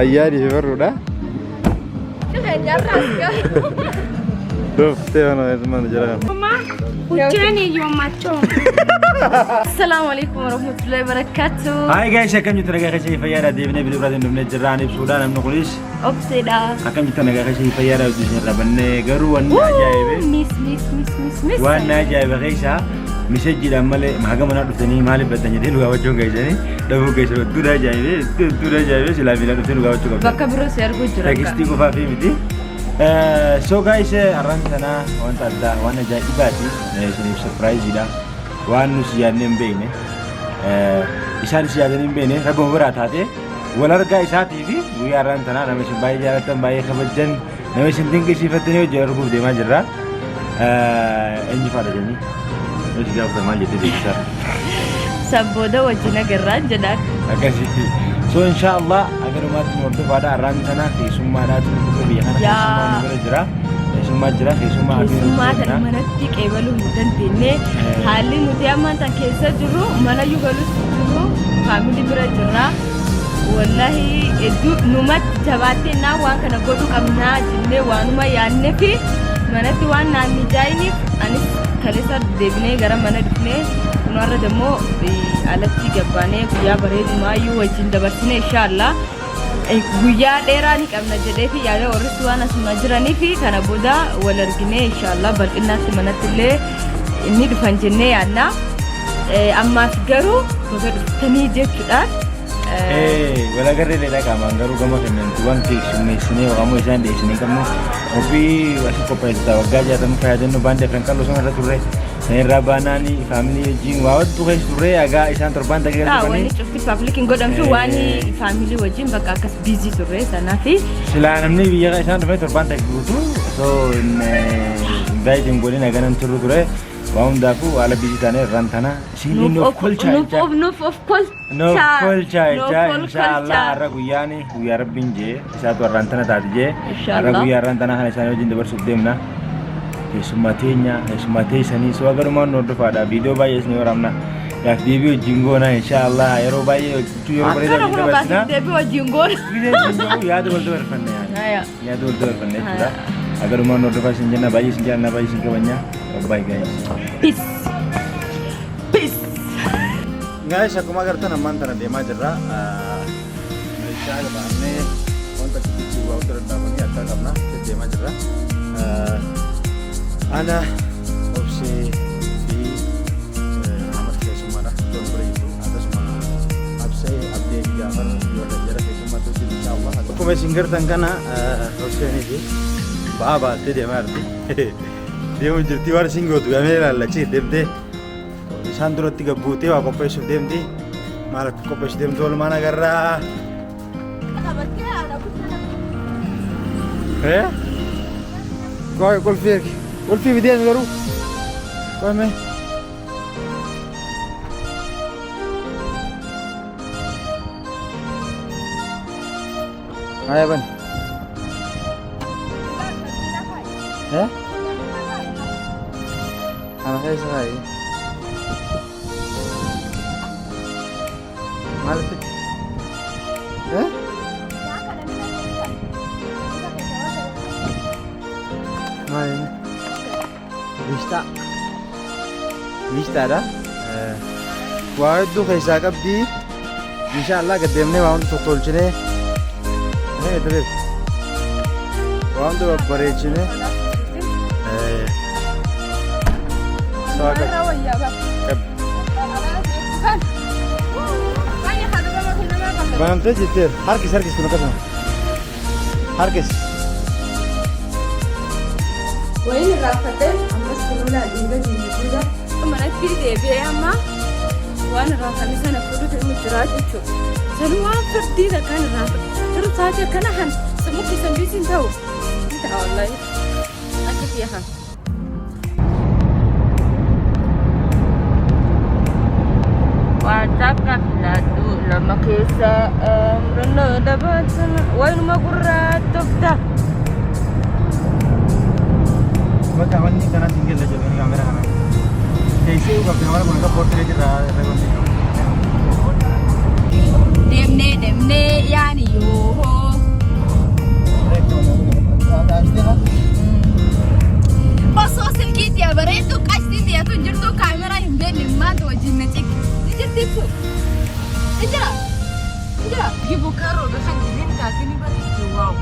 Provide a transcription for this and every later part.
ayyaani fi barruudha. Dhuftee mana jira. Hojjeni yoomacho. Assalamu alaikum warahmatullahi wabarakatuh. Hi guys, akkam jirtu nagaa keessanii fayyaadha deebinee bilbila irratti dhufnee jirra ibsuudha namni kunis. Obseedha. Akkam jirtu nagaa keessanii fayyaadha hojii irra bannee garuu wanni ajaa'ibe. Miss. Waan ajaa'ibe keessa misejjiidhaan malee haga mana dhuftanii maaliif baddan jedhee dhugaa wachuun geessanii dhabuu geessu duudha ajaa'ibe silaa miila dhuftee dhugaa wachuu qabda. Bakka biroo si arguu jira. Teekistii qofaa fi miti. So guys, arran sana wanta addaa waan ajaa'ibaati isiniif surprise waan nuti yaadnee hin beekne isaanis yaadanii hin beekne rabbi biraa taate wal argaa isaatii fi guyyaa arran sanaa nama isin baay'ee jaalatan baay'ee kabajan nama isin dinqisiifattanii hojii arguuf deemaa jirra. Eenyu faadha jennii nuti gaafata maal jettee beeksisaa sabbooda wajjin agarraan jedhaan akkasitti. So inshallah agarumaatti nu hordofaadha arraan sana keessummaadhaatu nu biyya kana keessummaa nu bira jira. Keessummaa jira keessummaa kana manatti qeebaluu hin dandeenye haalli nuti amma tan keessa jirru mana yugalus jirru faamilii bira jirra. Wallahi hedduu numatti jabaattee naa waan kana godhuu qabnaa jennee waanuma yaadnee fi manatti waan naan mijaa'iniif anis kaleessa deebinee gara mana dhufnee kunarra deemmoo alatti gabbaanee guyyaa bareedumaayyuu wajjin dabarsine inshallah guyyaa dheeraa ni qabna jedhee fi yaada warris waan asuma jiranii fi kana booda wal arginee inshallah bal'inaatti manatti illee inni dhufan jennee yaadna. Ammaaf garuu gosa dhuftanii jechuudhaan wala garee leelaa qaamaan garuu gama kennantu waan keessummeessinee waqamoo isaan dhiyeessinee qabnu ofii asii qopheessita waggaa 60 fayyadamnu baandii afran qal'oo sana irra turre irraa baanaanii faamilii wajjin waa waddu keessa turre agaa isaan torbaan tageera turanii wanni cufti paablikiin godhamtu waan faamilii wajjin bakka akkas biizii turre sanaa fi silaa namni biyya isaan dhufee torbaan tageeruutu osoo daayitiin godhin aganan turru ture waa hundaafu haala biizii taanee irraan tana siiniin of kolchaa inshallah har'a guyyaani guyyaa rabbiin jee isaatu irraan tana taati jee har'a guyyaa irraan tana kana isaanii wajjin dabarsuuf deemna. Keessummaa teessanii soo agarumaan nu hordofaadha viidiyoo baay'ee isin waraabna yaaf deebii wajjin goona inshallah yeroo baay'ee yeroo bareedaa wajjin dabarsina deebii wajjin goona yaada wal dabarfanne jechuudha. Agarumaan nu hordofaa isin jenna baay'ee isin jaalladha baay'ee isin kabajna. Bye guys. Peace. Guys, akkuma agartan ammaan tana deemaa jirra. Meeshaa gabaannee wanta kichii waa utuu danda'amanii akka qabna deemaa jirra. Ana obsee fi amat keessummaadha. Iddoo bira jiru akkasuma absee abdee gaafar warra jara keessummaa tuuti inshallah. Akkuma isin gartan kana obseenii fi ba'aa baattee deemaa jirti. Deemuun jirti waan isin gootu gamee ilaallachii deemtee isaan duratti gabbuutee waa qopheessuuf deemti. Maal akka qopheessu deemtu walumaan agarraa. Qulfii fideen garuu qoome. Haa ban. Ana keessa kaayi. Maaltu? Maalini? Bishtaa dha. Waa hedduu keessaa qabdi. Inshallah gaddeemnee waa hundi tottolchinee. Waa hundi babbareechinee. Banamtee jirti harkis kun akkasuma harkis. Wayini raafatee ammas kunuunaa dhiiga jiruudha. Manatti deebi'ee amma waan raafame sana fuudhutu inni jiraa jechuudha. Sani waan firdiidha kan raafate. Jiru taatee akkana han sammuu keessan biisiin ta'u. Ni ta'a wallahi. Akka fiyahan. Waantaka filatu lama keessa murannoo dabaatan waanuma gurraatofta. Bakka wanni kanatti hin galla jedhanii kaamera kana. Teessee qabdi kamara kun akka portreetii irraa wanni. Demne yaani yoo. kan gidin kaatini bari wow.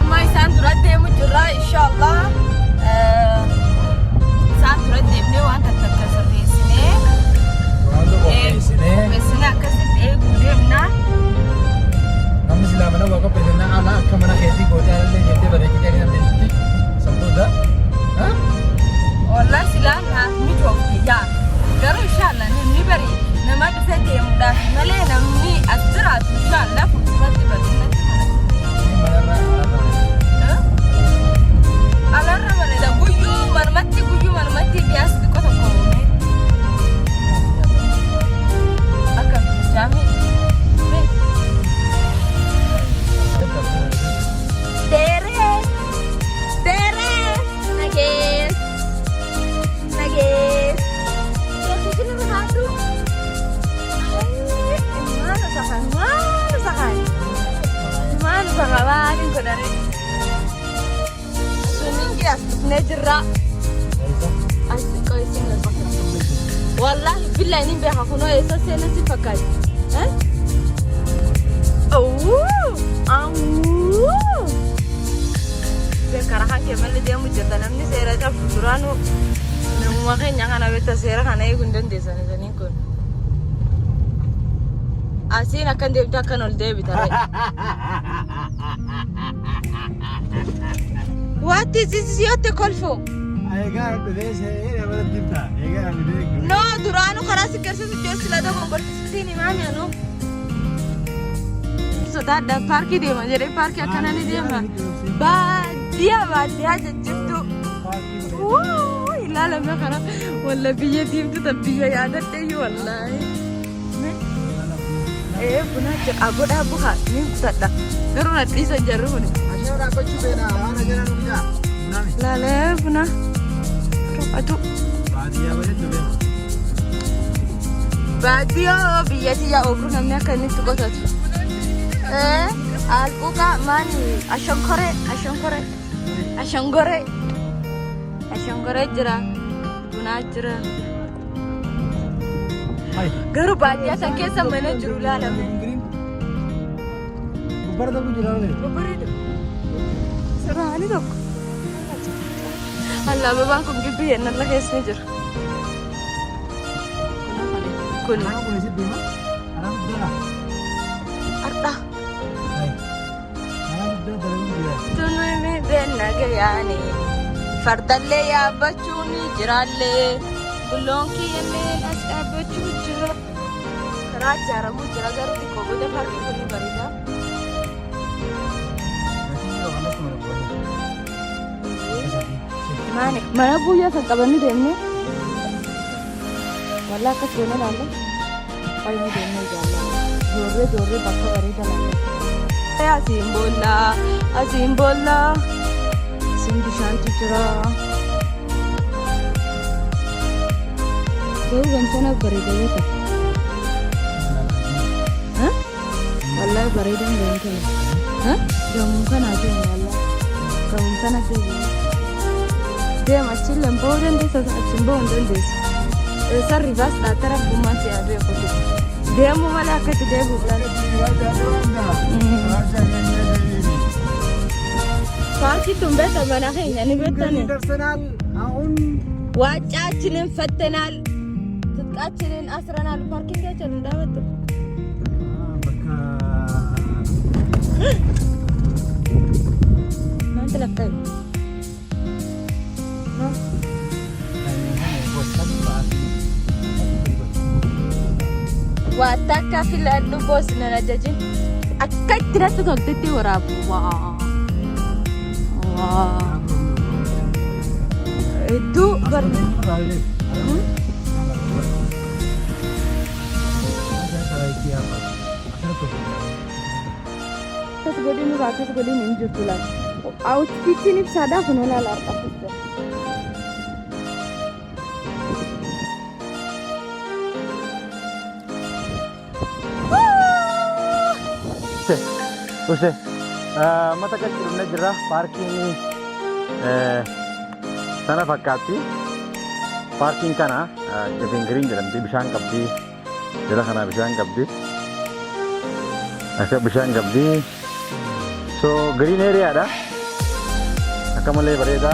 Ma isaan dura deemu jirra inshallah. Isaan dura deemnee waan takka sirreessinee. Qopheessinee akkasitti eeguu deemna. Namni silaa mana waa qopheessannaa ala akka mana keetii gootee alallee jettee bareechitee kan dandeessitti sabboota. Wallah silaa naaf mijoofti yaa. Garuu inshallah namni bari nama dhufee deemuudhaaf malee namni as jiraatu inshallah fuulduratti bal'inatti alarra bareeda guyyuu marmatti biyaas xiqqoo tokko uume akka jaami tere nagees sini berhadu mana sakalin ko dari Yes, nejra. Asik kau isi lepas. Wallahi billah ini behak kuno esa sena si pakai. Sekarang kemal dia mujurda namni sera ta futuranu. Namu makan jangan awet sera kana igundan desa ni kun. Asin akan dia takkan ol dia bitare. What is this you to call for? I got this here, but it's not. I got it. No, durano خلاص كرسي جالس لا ده مبرتيني مامي أنا. So that the park دي ما جري park أكان أنا دي ما. بعديها جبتو. أوه لا لا ما خلاص ولا بيجي ديم تبيه يا ده تيجي والله. بناجر أبو خاص مين تدا. Garuna bisa jarun. Asyara apa cuba na? Ana jalan punya. Lale buna. Aduh. Badia apa itu be? Badia biya ya obru namanya kan itu kota. Alpuka mani ashangore jira. Buna jira. Garu badia sangke samane jurula lame. Berapa tu jalan ni? Berapa? Serah ni dok. Allah babang kum gibi ya, nak lagi senajar. Kun. Aku boleh sih mana? Arang berapa? Arta. Arang berapa dia? Tunu ini benar gaya ni. Fardalle ya bacuni jiralle. Belum kini nasab bacu jira. Kerja ramu jira garu di kobo deh parki kuni barida. Mana punya sekaban ni demo? Walau kesana lalu, kalau ni demo jalan, jore bakal beri jalan. Asimbola, sindi shanti cera. Kau gancana beri jalan tak? Hah? Walau beri jalan kan? Hah? Kamu kan aja walau, kamu kan aja. Dia macam lembu dan dia sembun dan dia serivas datang rumah si abe aku tu. Dia mau malah kat dia bukan. Parki tumbe tamana hai, yani betul ni. Wajah cinen fattenal, tukar cinen asranal parking dia cinen dah betul. Mana terletak? Wataka fila bos nana jajin. Akai tidak tu kau titi orang. Wah. Itu berni. Satu godi ni baca satu godi ni jutulan. Outfit ni sada punola lar tak. Usai, mata kecil negara parking ini sana fakati parking kana Giriin jedhamti bishaan qabdi. Jala kana bishaan qabdi. Akka bishaan qabdi. So green area dha. Akka malee bareeda.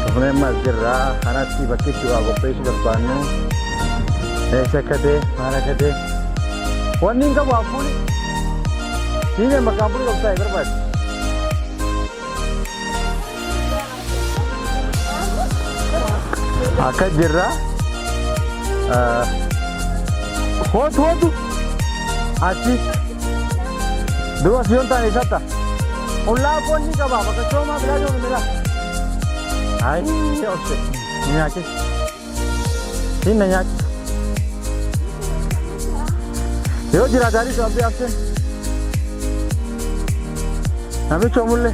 Kafune mas jirra kanatti bakki itti waa qopheessuu barbaannu. Eessa akka ta'e maal akka ta'e. Wanni hin qabu hafuuni. Siine maqaan fuuni qabdu taa'e barbaade. Akka jirra. Hootu. Achi. Dua siyon taane isatta. Ullaa foonni qaba bakka coomaa bilaa joonu mila. Hai, oke. Nyaaki. Hinna nyaaki. Yoo jiraatanii to abdii abseen. Namni coomulle.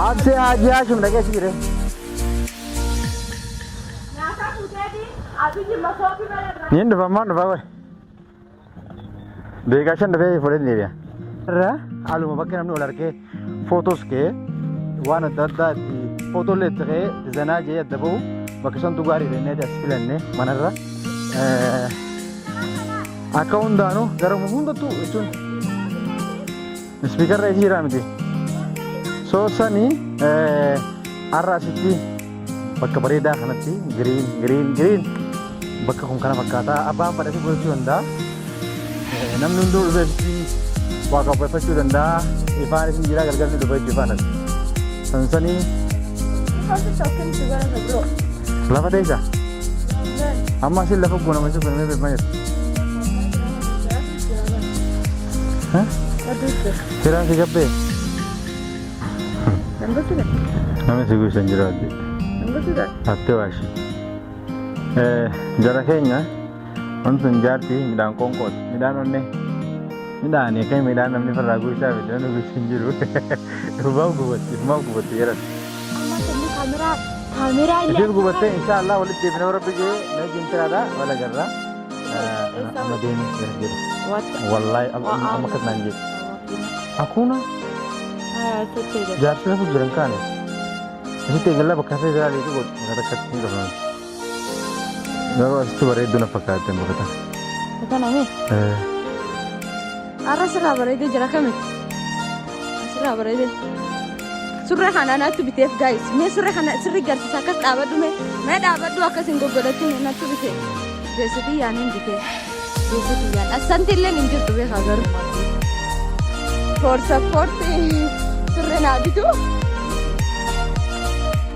Absee hajii haashim dhaqee si jire. Niin dhufa ammaan dhufa wayi. Beekashan dhufee fuudhee deebi'a. Irraa haaluma bakka namni ol argee footos ka'ee waan adda addaa itti footollee itti ka'ee zanaa jee adda bahu bakka santu gaarii jennee as filanne manarra. Akka hundaanuu garuma hundattuu jechuun ispiikarra isii jira miti. Soosanii har'a asitti bakka bareedaa kanatti giriin bakka kun kana fakkaataa abbaan badhatii godhachuu danda'a. Namni hunduu dhufeetti waa qopheeffachuu danda'a. Ifaan isin jira gargaarni dhufe ifaanas. Sansanii lafa teessa. Amma asin lafa guunama isin gunamee beekama jirtu. Firaan si gabbee. Namni si guusan jiraatti. Hattee waashi. Jara keenya wanti sun jaarti midhaan qoonqooti. Midhaan onne midhaan eekan midhaan namni farraa guusaa fi namni guusin jiru. Maaf gubatti jedhan. Isheen gubattee inshaallah walitti deebina warra biyya nagin tiraadha wala garra. Amma deemee jiru. Wallahi amma kasnaan jiru. Akuna jaarsi lafa jiran kaane. Asitti eegallaa bakka isaa jira leetii godhu nyaata akkatti ni qabaman. Garuu asitti bareedduu na fakkaate bakka. Bakka namee? Har'a sirraa bareedee jira kami? Sirraa bareedee. Surree kana natti biteef gaayis. Mee surree kana sirri garsiisa akkas dhaabadhu mee dhaabadhu akkas hin goggodatin natti bitee. Beeksitii yaaniin bitee. Beeksitii yaan. Asanti illee hin jirtu beekaa garuu. For support surree naa bitu.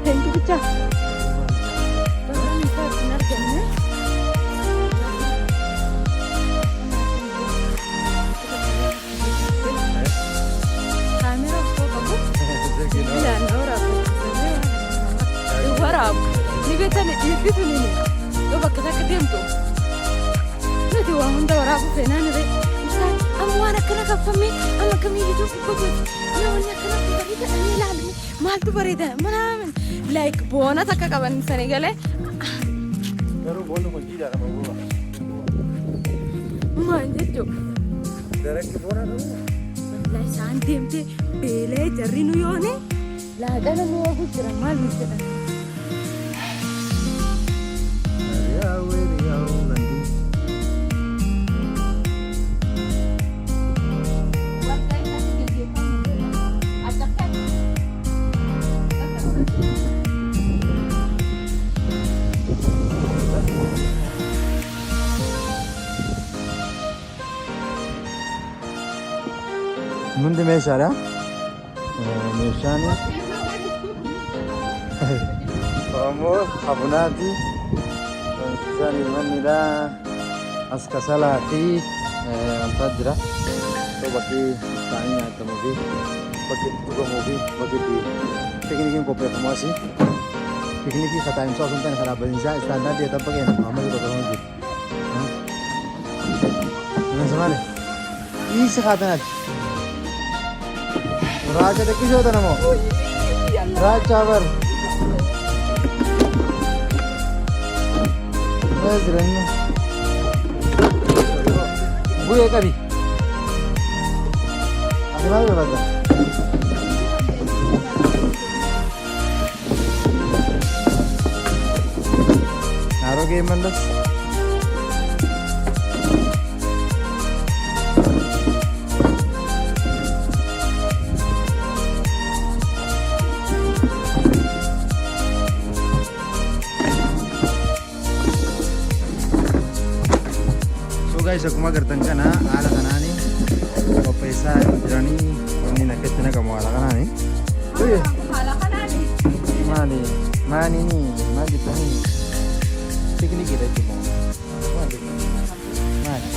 Thank you bicha. Ni itu nih. Coba kita ke diam tuh. Nanti wah honda warabu fenan deh. Misal, amu anak kena kami itu kok. Ya anak kena kita ini lalu. Mal tuh berita. Mana like bona tak kawan Senegal. Baru bona kunci dah sama gua. Mana tuh? Direct bona tuh. Lah santim teh bele jari nuyone. Lah ada nu aku cerah mal mesti. Mundi meeshaadha. Meeshaan Oromoo abunaati. Isaan ilmanidha. As kasalaa fi wanta jira. Bakki isaanii nyaatamuu fi bakki itti dhugamuu fi bakki itti piknikiin qopheeffamu asii. Piknikii kataa'imsaa osoo hin taane karaa baniinsaa istaandaardii eetabba keenya amma jiru qofamu jiru. Nasa maali? Isa kaatanaati. Raja dekki shoota namoo. Raja bar. Jireenya. Bu'ee qabi. Ati maal barbaadda? ga'e mallas. So guys, akkuma agartan kana haala kanaanii qopheessaa jiranii wanni nakketti naqamu haala kanaanii. Haala kanaanii. Maali maal jettanii piknikiidha jechuudha. Maali?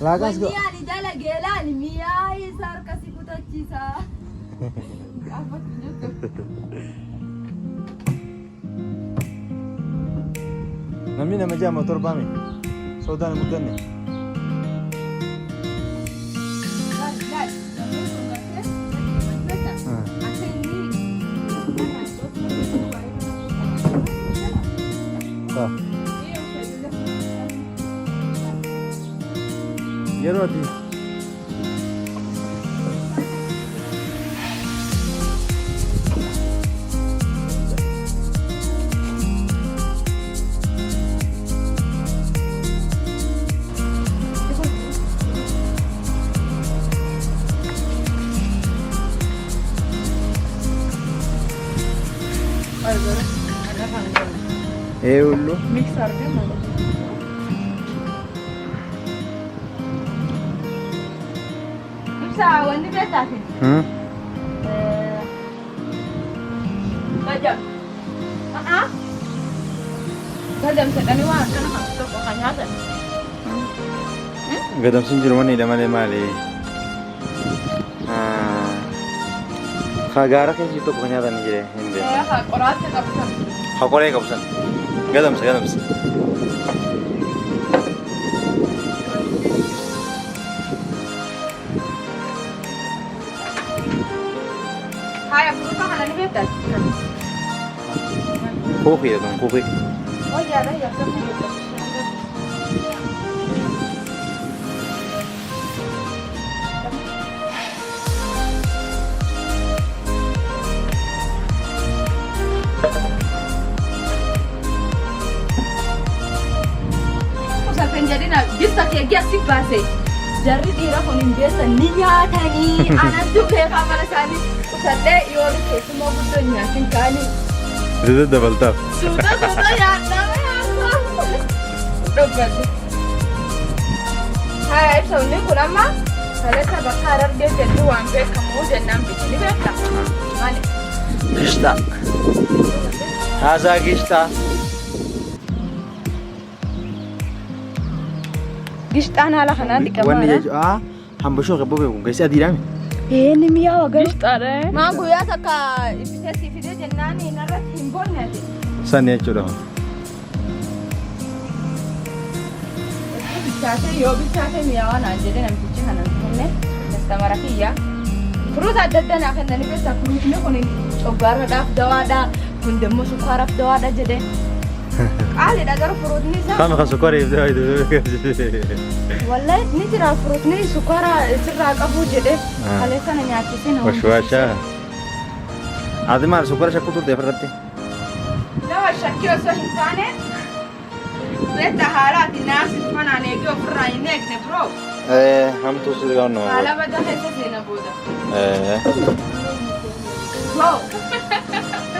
Laaqas go. Wanni ani jala geelaan mi'aa isaa harkasi kutachiisa. Namni nama ja'a motor baame soodaan guddanne. Yeroo ati hullu Mix argama. Ibsa wanni beektaati. Gajam. Gajam jedhanii waan akkana kan tokko kan nyaatan. gadamsin jiru maniidha malee maali? Gaara keessi tokko kan nyaatan ni jire hin beeku. Qoraatti qabatan. Hakolee qabsan. Gadamsa. Hai, furuuta kana ni beektaati. Kuukii jedhamu kuukii. Oh iya, ya kamu. Jadi nak bisa kayak gitu bahasa. Jadi dia konin biasa niat ni, anak tu kayak kamar sani. Usade ior ke semua butuh nyakin kali. Sudah double tap. Sudah ya, namanya. Udah berarti. Hai, soalnya kurang mah. Kalau saya bakar dia jadi wampe kamu dan nampi ini berapa? Mana? Gista. Haza gista. Gishtaan haala kanaan dhiqamaa. Wanni jechuudha hambashoo qabu beeku keessi adiidhaami. Ni miyaa wagaa. Gishtaadha. Maa guyyaa takka ibsitee fidee jennaan narratti hin boonne ati. Sanni jechuudha. Bichaatee yoo bichaatee miyaawaa naan jedhe namtichi kanan kenne kastamara kiyya. Furuuta adda addaa naa kennanii keessaa furuutni kun coggaarradhaaf dawaadha kun demmoo sukkaaraaf dawaadha jedhe. Qaaliidha garuu furuutni isaa. Kami kan sukkaariif dawaadha. Wallahi ni jira furuutni sukkaara sirraa qabu jedhe kalee sana nyaachisee na Washwaashaa. Ati maal sukkaara shakkuu turte irratti? Nama shakkii osoo hin taane beektaa haalaati naasif manaan eegee ofirraa hin eegne biroo. Hamtuu sirrii qabu nama. Haala badaa keessa seena booda.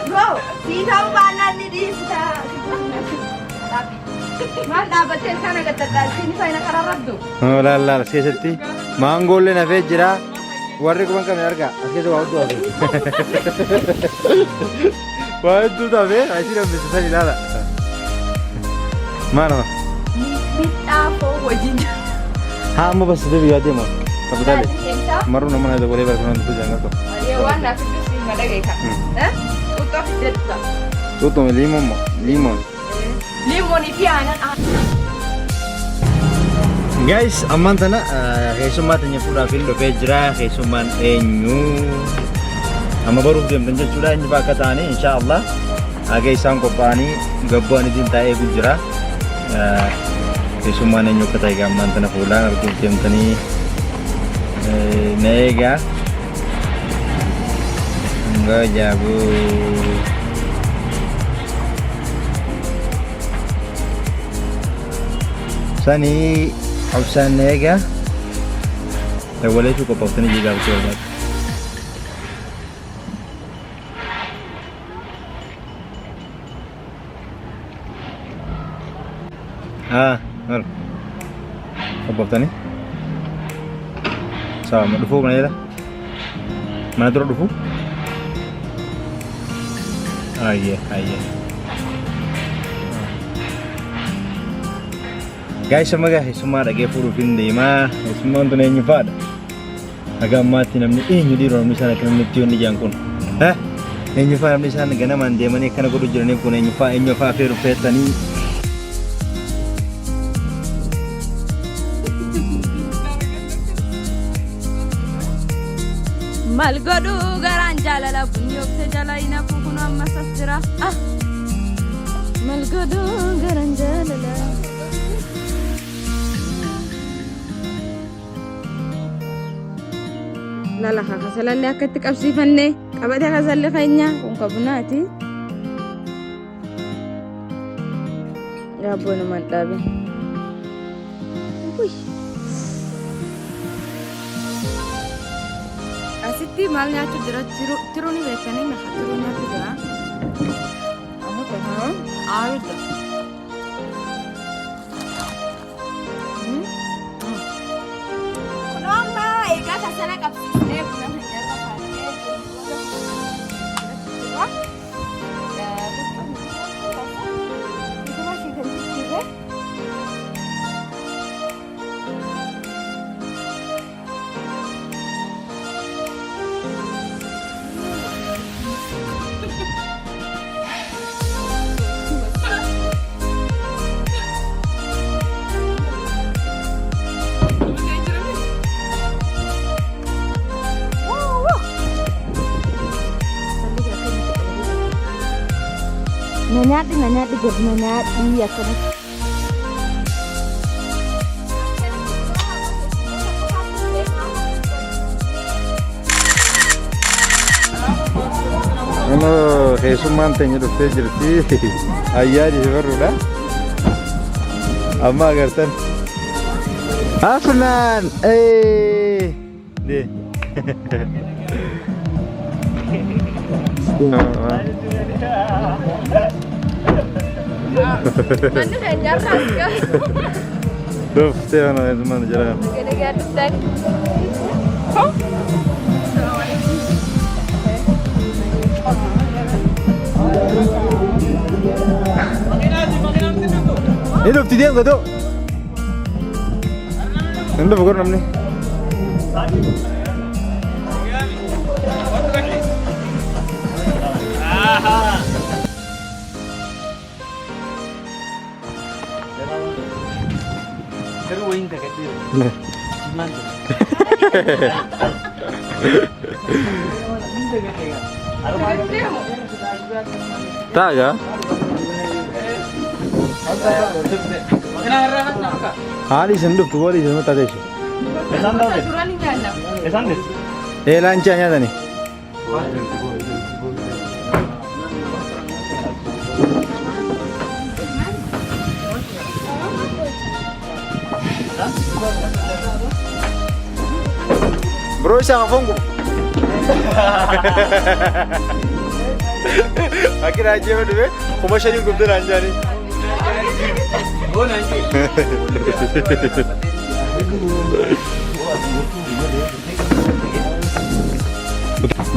Bro, siitaa baanaan ni dhiista. Maal dhaabbateen kana gaddadhaasiin fayyina karaa rabdu. Laal keessatti maangoollee nafee jira. Warri kuban qabne argaa as keessa waa hedduu hafe. Waa hedduu hafe asii dambisa sani ilaala. Maalama? Midhaafoo wajjin. Haa amma basitee biyyaa deemu. Kapitaale. Maruu nama na dabalee barbaadu tu jangan tu. Waan naaf ibsi madagay ka. Uto fidetta. Tutu limon. Limon fi aanan. Guys, amman tana keessummaa tanya fuudhaaf hin dhufee jira. Keessummaan eenyu? Amma baruuf deemtan jechuudha. Inni bakka ta'anii inshaallah haga isaan qophaa'anii gabbu'anii ittiin taa'ee jira. Keessummaan eenyu akka ta'e amman tana fuudhaan arguuf deemtanii na eegaa. Enggak jago. ثاني عبسان نيجا وليش كوبتني جيجا بسيط مال كوبتني سوا ما دفوق mana mana terus dufuk iya guys sama ada gaya film di mah semua untuk nyifat agak mati namanya ini di rumah misalnya kena netiun di jangkun nyifat namanya sana gana mandi mana karena kudu jalan pun nyifat fair tani Malgodu garan jalala bunyok se jalaina kukuno amma sasira Malgodu garan jalala Lala kaka salalle akkatti qabsiifanne qabate kasalle keenya kun qabunaati Yaabboon man dhaabe Asitti maal nyaachuu jira? Tiruu ni beekanii lafa tiruu nyaachuu jira. Aaruudha. Kun amma egaa kasana qabsiisnee buna hojjata kaasee jiru. Nanyati jadi nanyati ya kan. Ano kesuman tanya dokter jerti ayah di luar udah amma gartan Afnan deh Mana hanya raga. Tuh, saya mana jalan. Kena dan. Ini dokter dia enggak tuh? Ini bukan namanya. Teruin tak kecil. Mana? Tak ya? Hari sendup tu boleh jangan tak desi. Kesan deh. Lancanya tadi. Bro, siapa fongo? Akhirnya aja berdua, komersial juga udah lancar nih. Oh nanti.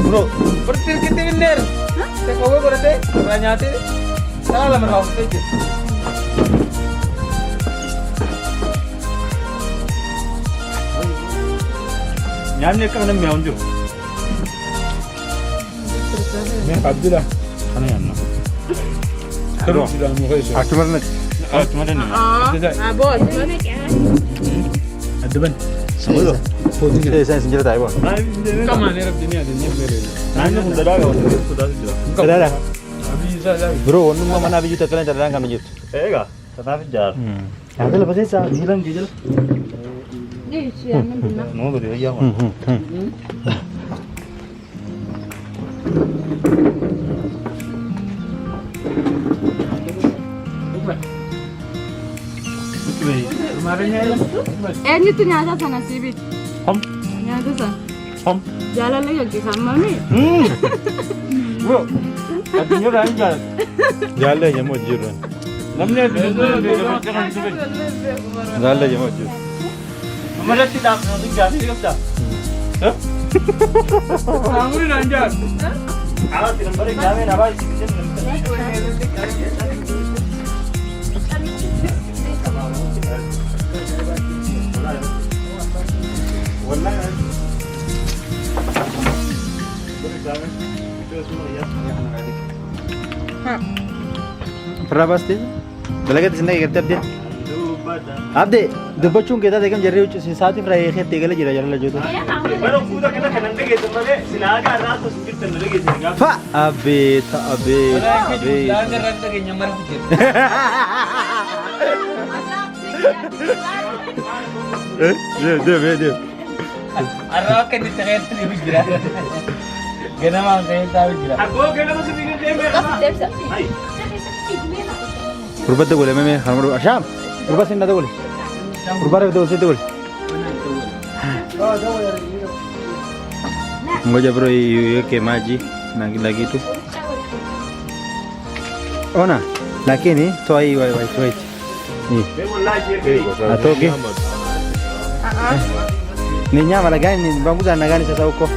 Bro, berarti kita bener. Tekowe berarti beranyati. Salah lah merau aja. Nyanyi kan namanya unjuk. Abdullah. Mana yang nak? Terus sudah mulai. Akibat nak. Cuma ada ni. Bos. Ada ban. Semua. Saya senjata tak apa. Kamu ni Arab dunia dunia beri. Nanya pun dah dah. Sudah dah. Bro, nung mana biju tak kalian cadang kami jut. Ega. Kenapa jar? Ada lepas saya hilang gejala. Ni siapa mana? Mau beri ayam. Eenyutu nyaata sana siibit? Hom. Nyaata sana. Hom. Jaalallee gaggeessan mami. Bro. Addunyaa kan jaalatu. Jaallee jedhamu hojjetan. Namni addunyaa kan jaalatu. Jaallee jedhamu hojjetan. Amalatti dhaabnatu jaalatu qabda. Aamuri naan jaalatu. Aawati nambari gaamee nabaa isin jennu. Pernah pasti? Dalagat isin lagi kerja dia. Abde, dubbachuun keetaa deegam jarree huccuu si saati firaa eekeetti eegala jira jala lajootu. Bara fuudha kana kanan dhageessan malee silaa aadaa irraa osoo hin jirtan na dhageessan gaafa. Fa abeeta abeeta abeeta. Daangaa irratti dhageenya mara hojjetu. Deem. Arraa akka inni ta'eetti ni jira. Ganamaan ka'ee taa'u jira. Akkoo ganama si biqilaa deemee Deebisa. Gurbata gole meme harma asham. Gurbata sinna gole. Gurbata betul sih gole. Ngoja bro iweke maji lagi tu. Ona, lakini toa hii white. Ni. Atoke. Ni nyama la gani? Ni bambuza na gani sasa huko?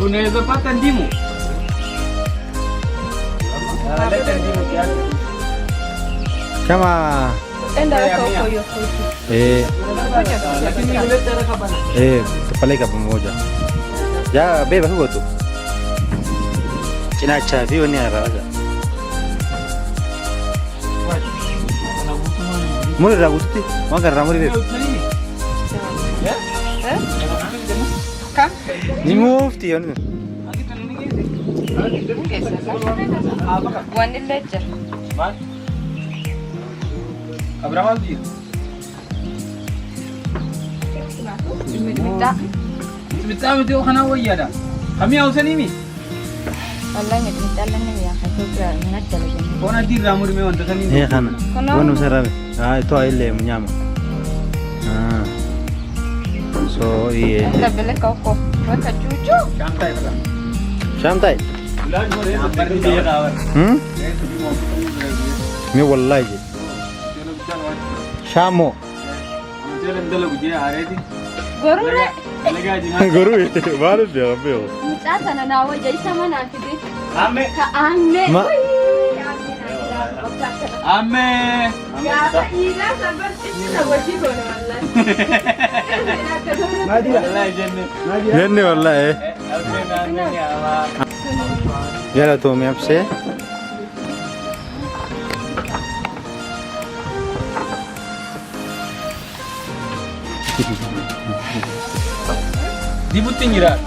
Unaweza pata ndimu. Leta ndimu kiasi. Kama Enda weka huko hiyo fruti. Lakini uleta raka bana. tupeleka pamoja. Ya beba huko tu. Kina cha vio ni haraka. Muri raguti, maka ramuri beba. Kam? Ni mufti yon. Wanni lecha. Mas? Abraham di. Minta. Minta itu kana wayada. Kami ausan ini. Wallahi minta lana ya hatuka ngacha lagi. Kona di ramur me wanta sani. Kana. Wanu sarabe. Itu ile mnyama. So iye. Enda beleka huko. Weka chuchu. Shantai bala. Shantai. Bulan more nambar di dia kawan. Mi wallahi. Shamo. Jalan dulu je aredi. Gorure. Lega jinga. Guru baru dia ambil. Minta sana na waje isa mana kidi. Ame. Ka ame. Ma. Ame. Ya ila sabar sini na waje ko wallahi. Wallahi jenne. Jenne wallahi. Ame nanya ya Allah. Yala तो मैं आपसे Dibutin jira.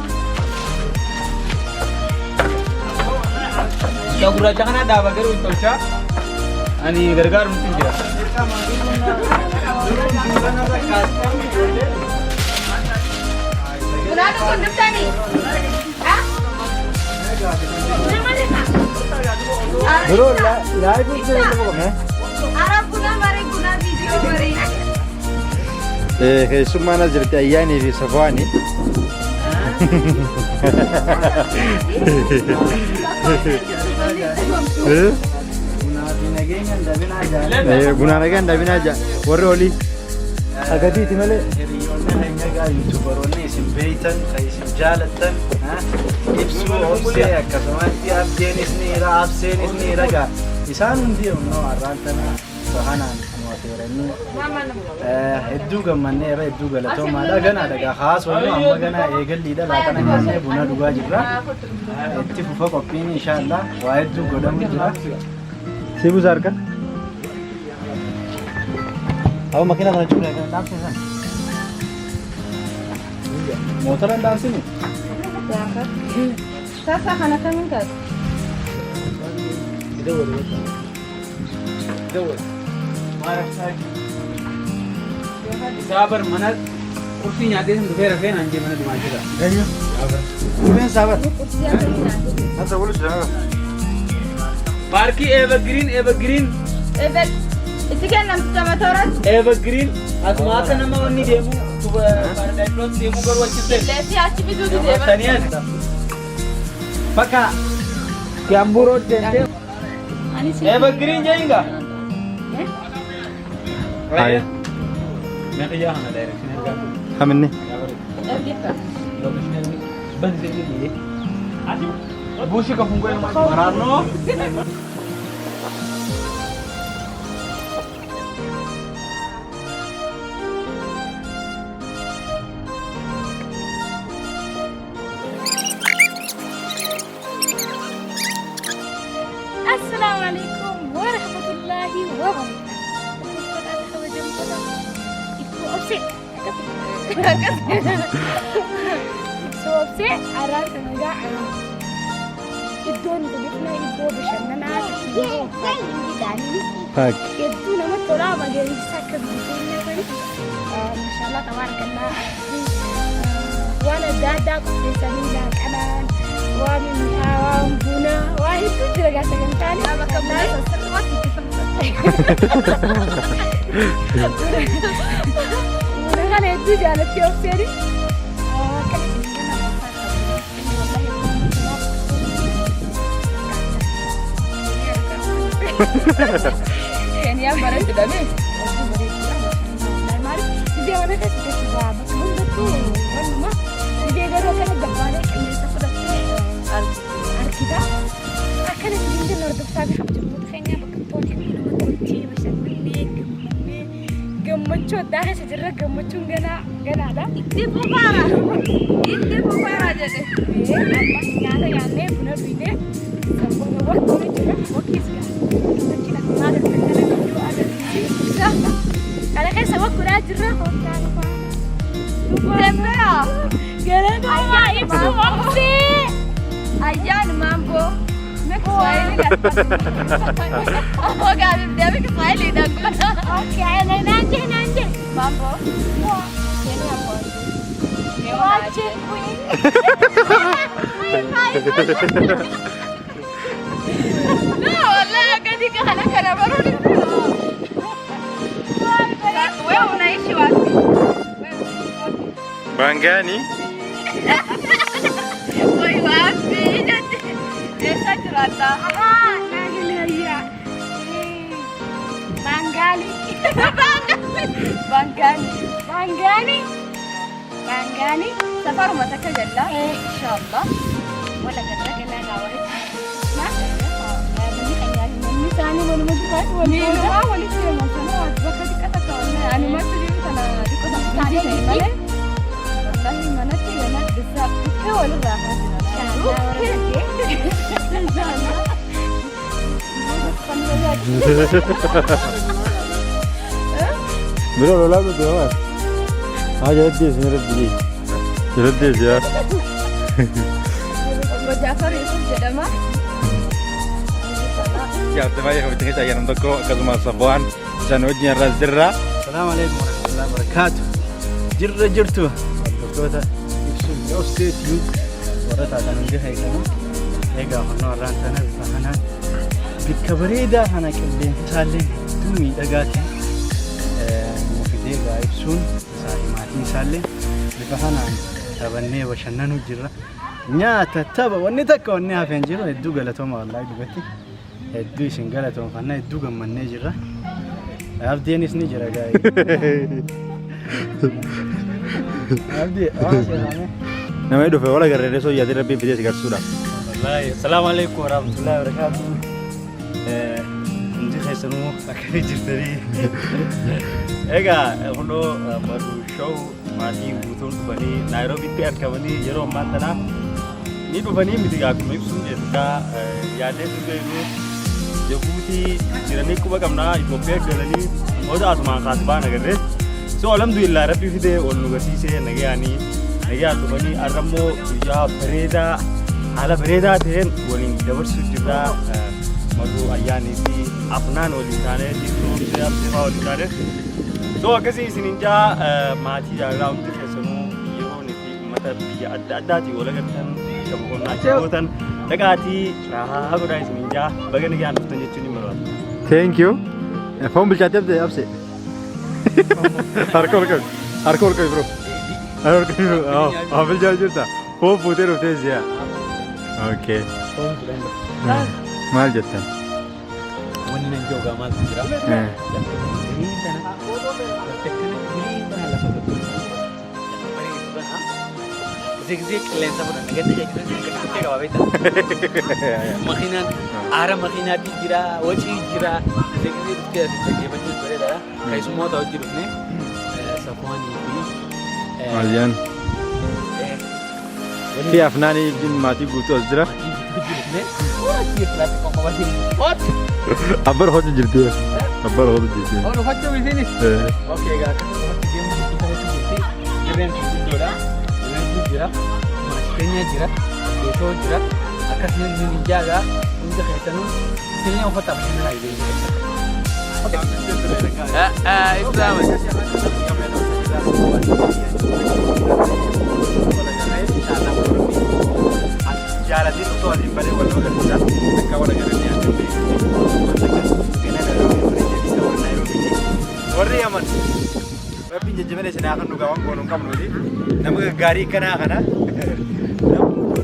Ya guracha kana da bagar utolcha. Ani gargar mungkin jira. Kurang konduk tani. Hah? Bro live से हैं Arab guna mare guna video mare. Sumana jirti ayani fi safwani guna nagan da binaja warri oli agaditi male youtuberonni isin beeytan isin jaalatan ibsuu obsee akkasumatti abdeenis ni ira abseenis ni iraga isaan hundi no arraantana sahanaan wateeranii hedduu gammannee irra hedduu galatoomaadha ganaa dhagaa haas wannu amma ganaa eegalliidha laaqana nyaannee buna dhugaa jirra itti fufa qophiin inshaallah waa hedduu godhamu jira sibu saarkan Aku makin ada juga kan dansi kan. Motoran dansi nih. Ya kan. Sasa kana kamin ka. Dawar. Sabar mana kursi nyate sem dupe rafe nanje mana dimaje da. Ganyo. Sabar. Sabar. Nanti boleh sudah. Parki evergreen إبد إتكلم أنت ما تورد evergreen asuma kana ma wanni demu paradise demu garwa chitte لا سياسي بدو دي taniya paka kiamburo dente evergreen jainga Hai. मैं तो यहाँ ना डायरेक्शन का Hamini. Location बंद करके दिए आज बुशी का फंगो yang marano السلام عليكم ورحمة الله وبركاته. Soobse araarta nagaa iddoon gudifna iddoo bashannanaa Pak. hedduu namatti tolaa magariisa akka biyya keenyaa maashaallah tabaarakallah waan adda addaa qopheessanii laaqanaan waan mi'aawaa waan buna waa hedduu jira gaa sagantaan bakka buna kana hedduu jaalatti obseeni Kenya barat dami. dia mana kan sudah sudah betul betul kan mah dia garo kan gambare kan sudah kita akan jadi lor dok sabi xam jumbo kenya bakton ci macam ni gammachu dah sejera gammachu gana ada Itu bukara jadi. amma nyala yaane punar bide sambung waktu ni juga wakis kan kita ada ada ada kan sama kurang jerah kontak apa Tembea. Galan ayah ibu opsi Ayan mambo. Kiswahili Oh gabi dami Kiswahili dah guna. oke nanti Mambo. wah Ini apa? wajib queen No, والله قاعد كهلا كنا بروني. Wewe unaishi wapi? Bangani. Wewe wapi? Desa Cerata. iya Banggali Banggali سفر متك جلا إن شاء الله. ولا قدرك إلا قاوي. ما بني خيال من ثاني من مجبات Nino awali sih masalah. Bakal dikatakan أنا ما تدري أنا دكتور ثاني ماله. والله ما نتي أنا بس كول راح. Bro, lo lago tuh mas. Aja dia sebenarnya beli. Jadi dia. Abu Jafar itu jadi mah. Ya, terima kasih kepada saya yang toko Kazuma Safwan. Saya wajibnya Razira. Assalamualaikum warahmatullahi wabarakatuh. Jirra jirtu. Dokter Ibsun Yosef Yu. Warna tatan dia hai kan. Ega hono ran sana bifahanan. Bikabarida hana kelle salle tumi dagati. Mufidega Ibsun saimati salle bifahanan. Tabanne bashannanu jirra. Nyaata taba wanni takka wanni hafen jiru hedduu galatoma wallahi dubatti. Hedduu isin galatoma fanna hedduu gammannee jirra. Abdiinis ni jira gaa'e. Abdii awwaasee Namanya dhufe wala garreere soo yaadee rabbiin fidee si garsuudha. wallahi assalamu alaikum warahmatullahi wabarakatuh. Inji keessanuu akkami jirtanii. Egaa hundoo madu show maatii guutuun dhufanii Naayiroobiitti argamanii yeroo ammaa tana ni dhufanii miti akkuma ibsuun jechuudha yaadee dhufeenu Jabuutii jiranii quba qabnaa Itoophiyaa galanii oda asumaan kaasbaan agarree so alhamdulillah rabbi fidee ol nu garsiisee nagayaanii nagaa dhufanii arrammoo guyyaa bareedaa haala bareedaa ta'een waliin dabarsuu jirra madu ayyaanii fi afnaan waliin taanee jirtuu siyaasifaa waliin taanee so akkasii isinin jaa maatii jaalala hundi keessanuu yeroon fi uummata biyya adda addaatii wal agartan boqonnaa gootan dhaqaatii raahaa godhaa isinin jaa baga nagaan dhuftan jechuun ni barbaada. Thank you. فهم بالجاد يبدأ أبسي هركول برو بالجاد جدا هو فوتير وتيزيا اوكي مال جدا wannan joga ma su jira zigzag lensa pun negara jadi kita gak apa-apa makinan arah makinat jira wajib jira zigzag kita jadi macam tu dah kayak semua tahu jiru ni Safwan ini مليان في أفناني بن ماتي قوتو أزرا أبر هو جلديه أبر هو جلديه oh lu hajjo di sini oke guys dia mau kita itu keren jira keren jira maskernya jira itu jira akasnya ini jaga untuk ketemu sini apa tak benar lagi Islam jaalatiin osoo adiin balee wal agarsiisa akka wal agaranii warri yaman rabbiin jajjabina isin haa kan dhugaa waan goonuu qabnu miti nama gaggaarii akkanaa kana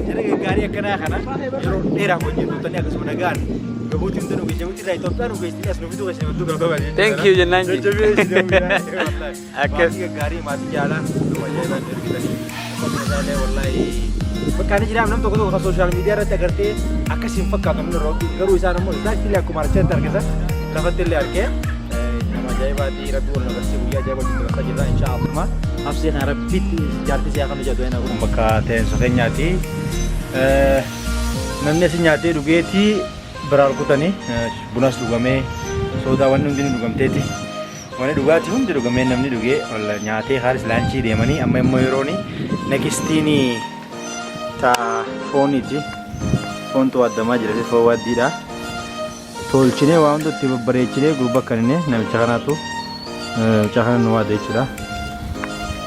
jira gaggaarii akkanaa kana yeroo dheeraaf wajjin tuutanii akkasuma nagaan gabuutiin tanu geejjabuutii irraa Itoophiyaan geessitii as nufitu keessatti hedduu gaggabanii thank you jennaan jajjabina isin akkas gaggaarii maatii jaalaa dhuma ajaa'ibaan ergitanii akkasuma isaallee wallaahi Bakka jiraa namni tokko tokko social media irratti agartee akkasiin fakkaatu namni roobbi garuu isaan ammoo exactly akkuma archatti argisa lafatti illee argee nama ajaa'ibaati rabbi wal nagarsiisu guyyaa ajaa'iba wajjin dabarsaa jirra inshaallah absee kana rabbitti jaartii siyaa kan hojjetu ena kun bakka teenso keenyaati namni asin nyaatee dhugeetii biraa rukutanii bunas dhugamee soodaa wanni hundi dhugamteeti wanni dhugaatii hundi dhugamee namni dhugee nyaatee haalis laanchii deemanii amma immoo yerooni nekistiini ta fooniti foontu addamaa jira foon waddiidha tolchine waa hunda itti babbareechine gurba kanine namicha kanaatu namicha kana nu waada jechuudha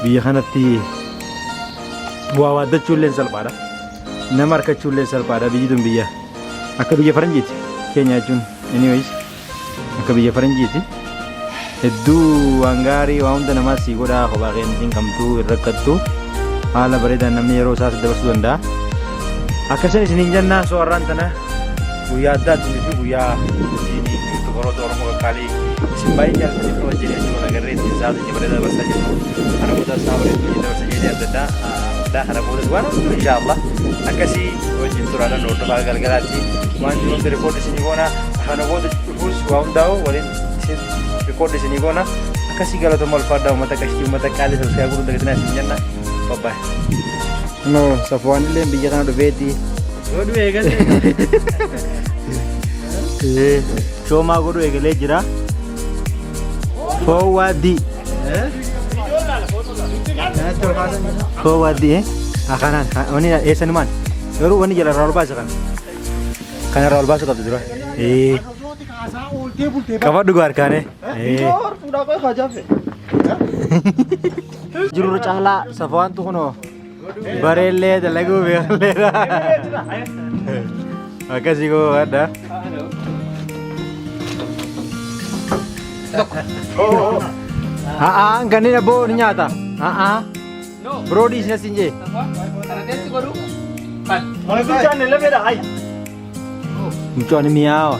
biyya kanatti waa waaddachuu illee salphaadha nama harkachuu illee salphaadha biyyi tun biyya akka biyya faranjiiti keenya jechuun anyways akka biyya faranjiiti hedduu waan gaarii waa hunda namaa sii godhaa kophaa keenyatiin kamtuu irrakkattu haala bareedaan namni yeroo isaas dabarsuu danda'a. Akkasuma isiniin jennaa soorraan tana guyyaa addaatii fi guyyaa tokkoroota Oromoo qaqqaalii isin baay'ee jaallatanii fi wajjin jechuun wal agarree ittiin isaas itti bareedaa dabarsaa jirtu. Kana booda isaa bareedu dabarsa jedhee adda addaa kana booda waan hundu inshaallah akkasii wajjin turaadhaan hordofaa galgalaatti waan jiruuf rikoordi isinii goona kana booda dhufuus waa hundaa'u waliin isin rikoordi isinii goona akkasii galatoomaa ulfaadhaa uummata qashtii uummata qaalii sabsiyaa gurguddaa gatinaa isin jenna. Bye. No, Safwan illee biyya kana dhufeeti. Godhu eegale. Shoomaa godhu eegalee jira. Foowwaaddi. Foowwaaddi akkanaan wanni eessanumaan garuu wanni jala irraa ol baasa kana. Kana irraa ol baasa qabdu dura. Qabadhu gaarkaane. Jirur caalaa Safwaantu kunoo bareellee dalaguu beekalleedha. Akkasii koo adda. Kanneen abboo ni nyaata. Biroodii isin asin jee. Mucaan mi'aawa.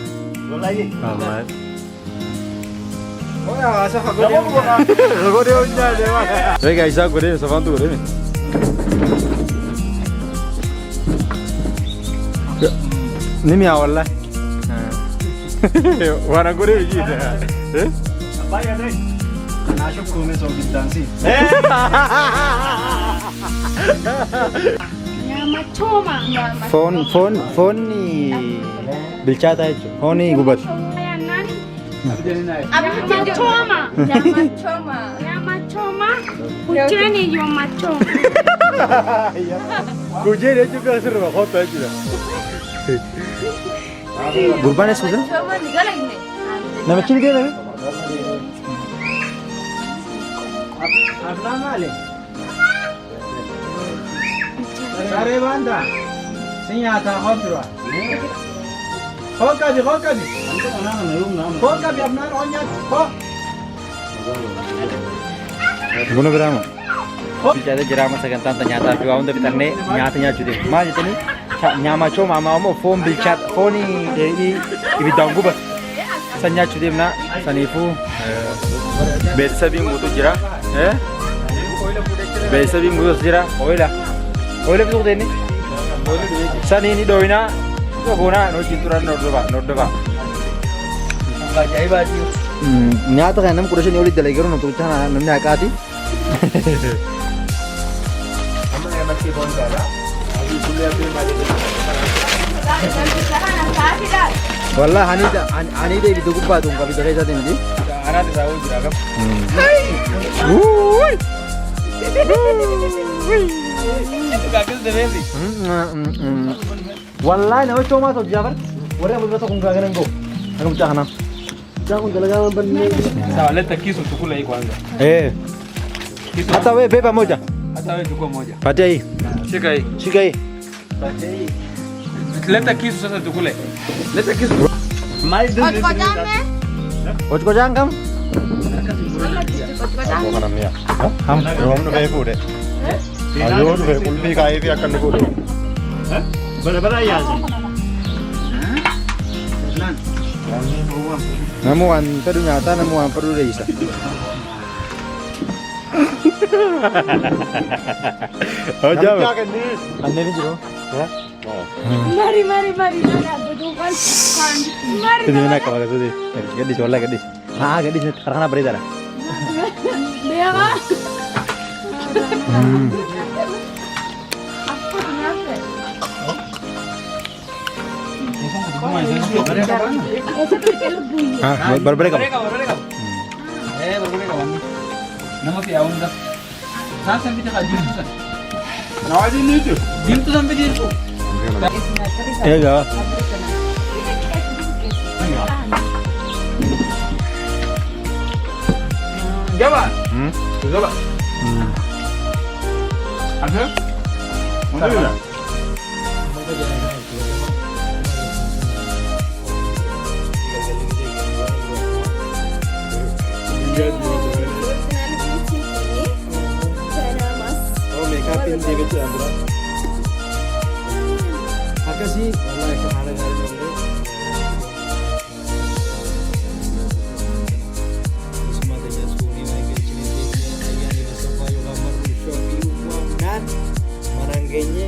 Godee hojjaa deemaa. Egaa isaa godee Safwaantu godee. Ni mi'aawa wallahi. Waan godee hojii. Kana shukkuume soo biddaansi. Nyama choma. Foonni bilchaataa jechuudha. Foonni gubatu. Nyama choma. Nyama choma. Kujeni nyama choma. Kujeni jechuudha asirra hoota jechuudha. Gurbaan eessa jira? Namichi ni gala. Aflaan maali? Saree baanta. Si nyaataa hofirra. Hokabi. Antum anak na yung nama. Hokabi abnan onya. Ho. Guna berapa? Bicara jerama sagantaan ternyata dua untuk bitane nyatanya jude. Mah jadi nyama cuma mama phone bilchat phone ini ibidanggu bas. Sanya jude mana sanifu. Beetsabiin guutuu jira. Beetsabiin guutuu jira. Oila bisu deni. Sani ini doina. Kona no cinturan nordoba. Ajaiba sih. Nyata kan nam kurasa ni oli dalai garo no tu cana namni akati. Amma yang masih phone kala. Abi kuliah pe mari. Wallah hani de bidu kubba tum kabi dalai jate ni. Ana de tahu jira kam. Gagal de beli. Wallah na cuma tu jabar. Orang boleh tu kungga kan engkau. Aku cakap nam. Jangan galagan benda. Sawa leta kisu tukula hii kwanza. Hata wewe beba moja. Hata wewe chukua moja. Patia hii. Shika hii. Shika hii. Leta kisu sasa tukule. Leta kisu. Ojko jangan kam? Aku kan namanya. Ham, rom nu be kude. Ayo nu be ulpi kai bi akan kude. Berapa ya sih? Namuan perlu nyata, namuan perlu reisa. Oh jauh. Ane ni jero. Mari bedukan. Mari. Ini mana kau kata tu? Gadis, wallah gadis. Gadis ni karena beri darah. Dia mah. Apa kenapa? Berbeda kamu. Berbeda. Berbeda kawan. Nama si Aun dah. Sampai kita kaji tu. Nawadi ni tu. Dim tu sampai dia tu. Ya gak. Jawab. Jawab. Ada? Mana? Oh, makeup ini dia betul Andra. Apa sih? Wallahi kemarin hari ini. Bismillahirrahmanirrahim. Suri Michael Chinese ayani bersama yoga maru shopi umam nan maranggenya